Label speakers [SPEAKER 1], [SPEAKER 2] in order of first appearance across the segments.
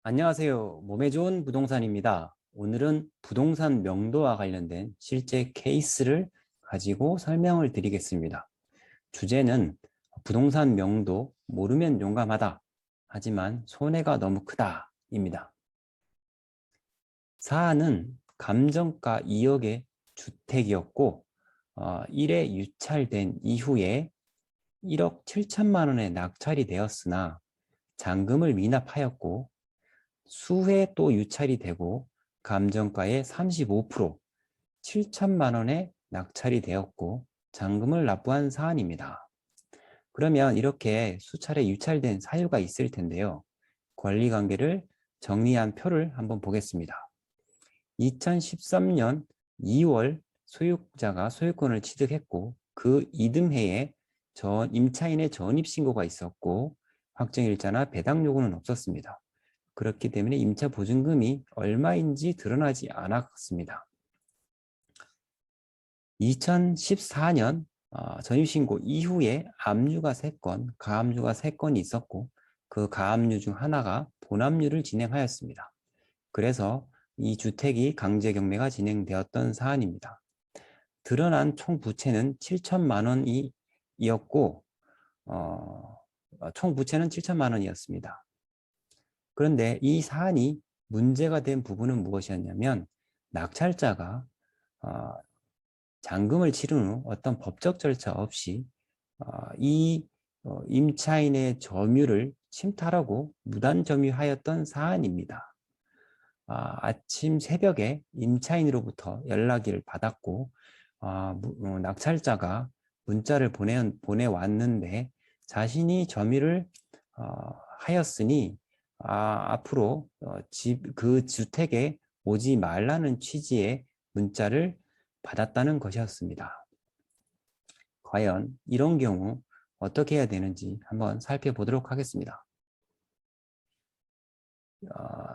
[SPEAKER 1] 안녕하세요. 몸에 좋은 부동산입니다. 오늘은 부동산 명도와 관련된 실제 케이스를 가지고 설명을 드리겠습니다. 주제는 부동산 명도 모르면 용감하다. 하지만 손해가 너무 크다 입니다. 사안은 감정가 2억의 주택이었고 1회 유찰된 이후에 1억 7천만 원에 낙찰이 되었으나 잔금을 미납하였고 수회 또 유찰이 되고 감정가의 35% 7천만 원에 낙찰이 되었고 잔금을 납부한 사안입니다. 그러면 이렇게 수차례 유찰된 사유가 있을 텐데요. 권리관계를 정리한 표를 한번 보겠습니다. 2013년 2월 소유자가 소유권을 취득했고 그 이듬해에 임차인의 전입신고가 있었고 확정일자나 배당 요구는 없었습니다. 그렇기 때문에 임차 보증금이 얼마인지 드러나지 않았습니다. 2014년 전입신고 이후에 압류가 3건, 가압류가 3건이 있었고 그 가압류 중 하나가 본압류를 진행하였습니다. 그래서 이 주택이 강제경매가 진행되었던 사안입니다. 드러난 총 부채는 7천만 원이었고 총 부채는 7천만 원이었습니다. 그런데 이 사안이 문제가 된 부분은 무엇이었냐면 낙찰자가 잔금을 치른 후 어떤 법적 절차 없이 이 임차인의 점유를 침탈하고 무단 점유하였던 사안입니다. 아침 새벽에 임차인으로부터 연락을 받았고 낙찰자가 문자를 보내왔는데 자신이 점유를 하였으니 앞으로 그 주택에 오지 말라는 취지의 문자를 받았다는 것이었습니다. 과연 이런 경우 어떻게 해야 되는지 한번 살펴보도록 하겠습니다.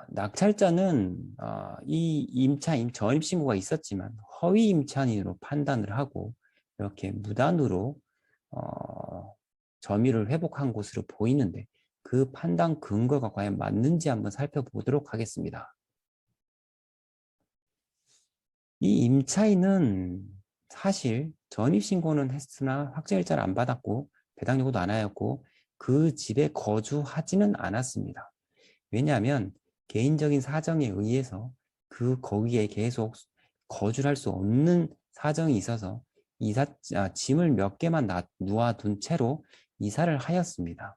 [SPEAKER 1] 낙찰자는 이 임차인 전입신고가 있었지만 허위 임차인으로 판단을 하고 이렇게 무단으로 점유를 회복한 것으로 보이는데 그 판단 근거가 과연 맞는지 한번 살펴보도록 하겠습니다. 이 임차인은 사실 전입신고는 했으나 확정일자를 안 받았고 배당 요구도 안 하였고 그 집에 거주하지는 않았습니다. 왜냐하면 개인적인 사정에 의해서 거기에 계속 거주를 할 수 없는 사정이 있어서 짐을 몇 개만 놓아둔 채로 이사를 하였습니다.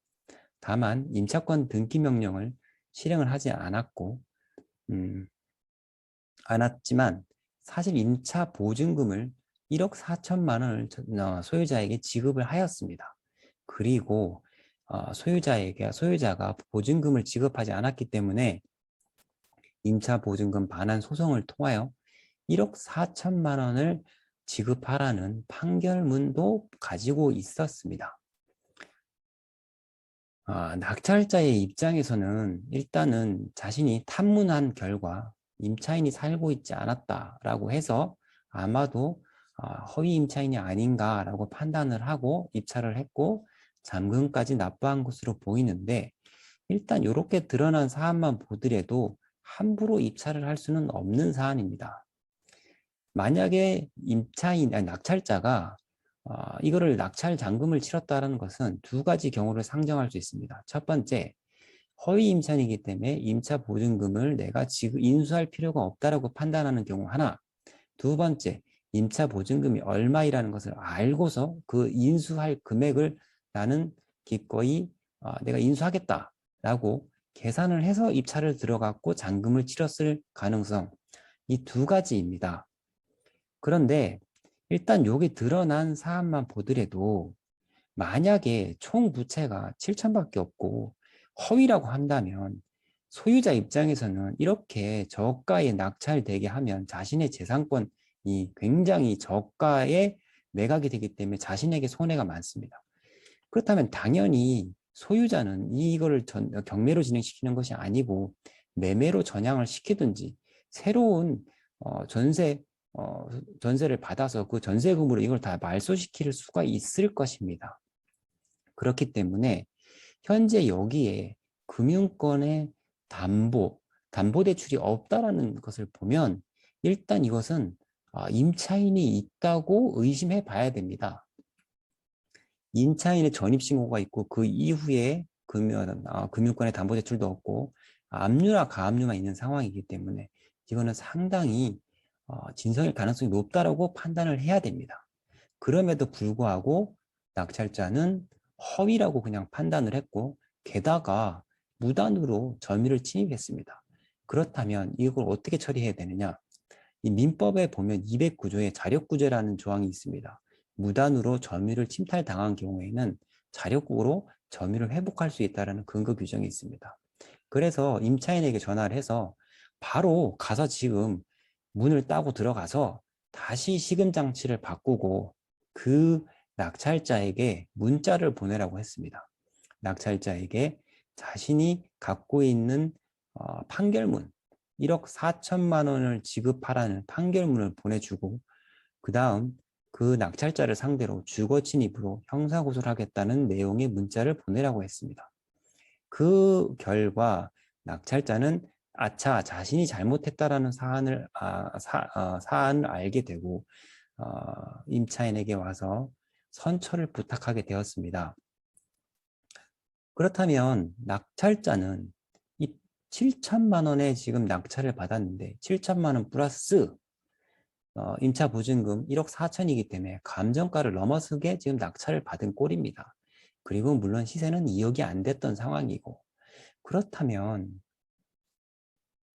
[SPEAKER 1] 다만 임차권 등기 명령을 실행을 하지 않았지만 사실 임차 보증금을 1억 4천만 원을 소유자에게 지급을 하였습니다. 그리고 소유자가 보증금을 지급하지 않았기 때문에 임차 보증금 반환 소송을 통하여 1억 4천만 원을 지급하라는 판결문도 가지고 있었습니다. 낙찰자의 입장에서는 일단은 자신이 탐문한 결과 임차인이 살고 있지 않았다라고 해서 아마도 허위 임차인이 아닌가라고 판단을 하고 입찰을 했고 잔금까지 납부한 것으로 보이는데 일단 이렇게 드러난 사안만 보더라도 함부로 입찰을 할 수는 없는 사안입니다. 만약에 낙찰자가 이거를 낙찰 잔금을 치렀다는 것은 두 가지 경우를 상정할 수 있습니다. 첫 번째, 허위 임차인이기 때문에 임차 보증금을 내가 지금 인수할 필요가 없다라고 판단하는 경우 하나, 두 번째, 임차 보증금이 얼마이라는 것을 알고서 그 인수할 금액을 나는 기꺼이 내가 인수하겠다라고 계산을 해서 입찰을 들어갔고 잔금을 치렀을 가능성, 이 두 가지입니다. 그런데 일단 여기 드러난 사안만 보더라도 만약에 총 부채가 7천밖에 없고 허위라고 한다면 소유자 입장에서는 이렇게 저가에 낙찰되게 하면 자신의 재산권이 굉장히 저가에 매각이 되기 때문에 자신에게 손해가 많습니다. 그렇다면 당연히 소유자는 이거를 경매로 진행시키는 것이 아니고 매매로 전향을 시키든지 새로운 전세를 받아서 그 전세금으로 이걸 다 말소시킬 수가 있을 것입니다. 그렇기 때문에 현재 여기에 금융권에 담보대출이 없다라는 것을 보면 일단 이것은 임차인이 있다고 의심해 봐야 됩니다. 임차인의 전입신고가 있고 그 이후에 금융권의 담보대출도 없고 압류나 가압류만 있는 상황이기 때문에 이거는 상당히 진성일 가능성이 높다라고 판단을 해야 됩니다. 그럼에도 불구하고 낙찰자는 허위라고 그냥 판단을 했고 게다가 무단으로 점유를 침입했습니다. 그렇다면 이걸 어떻게 처리해야 되느냐? 이 민법에 보면 209조에 자력구제라는 조항이 있습니다. 무단으로 점유를 침탈당한 경우에는 자력으로 점유를 회복할 수 있다는 근거 규정이 있습니다. 그래서 임차인에게 전화를 해서 바로 가서 지금 문을 따고 들어가서 다시 시금장치를 바꾸고 그 낙찰자에게 문자를 보내라고 했습니다. 낙찰자에게 자신이 갖고 있는 판결문 1억 4천만 원을 지급하라는 판결문을 보내주고 그 다음 그 낙찰자를 상대로 주거 침입으로 형사고소를 하겠다는 내용의 문자를 보내라고 했습니다. 그 결과 낙찰자는 자신이 잘못했다라는 사안을 알게 되고 임차인에게 와서 선처를 부탁하게 되었습니다. 그렇다면 낙찰자는 이 7천만 원에 지금 낙찰을 받았는데 7천만 원 플러스 임차 보증금 1억 4천이기 때문에 감정가를 넘어서게 지금 낙찰을 받은 꼴입니다. 그리고 물론 시세는 2억이 안 됐던 상황이고 그렇다면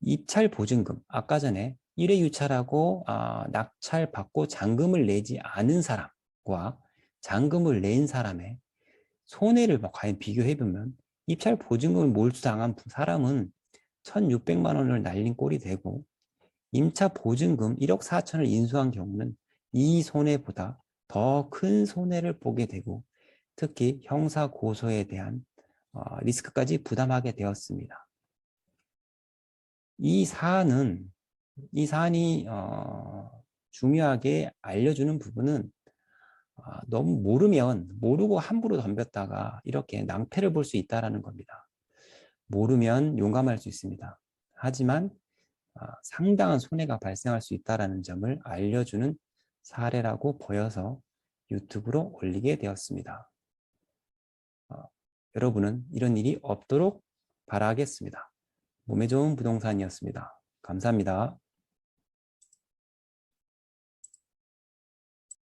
[SPEAKER 1] 입찰 보증금 아까 전에 1회 유찰하고 낙찰 받고 잔금을 내지 않은 사람과 잔금을 낸 사람의 손해를 과연 비교해보면 입찰 보증금을 몰수당한 사람은 1,600만 원을 날린 꼴이 되고 임차 보증금 1억 4천을 인수한 경우는 이 손해보다 더 큰 손해를 보게 되고 특히 형사 고소에 대한 리스크까지 부담하게 되었습니다. 이 사안이 중요하게 알려주는 부분은 너무 모르고 함부로 덤볐다가 이렇게 낭패를 볼 수 있다는 겁니다. 모르면 용감할 수 있습니다. 하지만 상당한 손해가 발생할 수 있다는 점을 알려주는 사례라고 보여서 유튜브로 올리게 되었습니다. 여러분은 이런 일이 없도록 바라겠습니다. 몸에 좋은 부동산이었습니다. 감사합니다.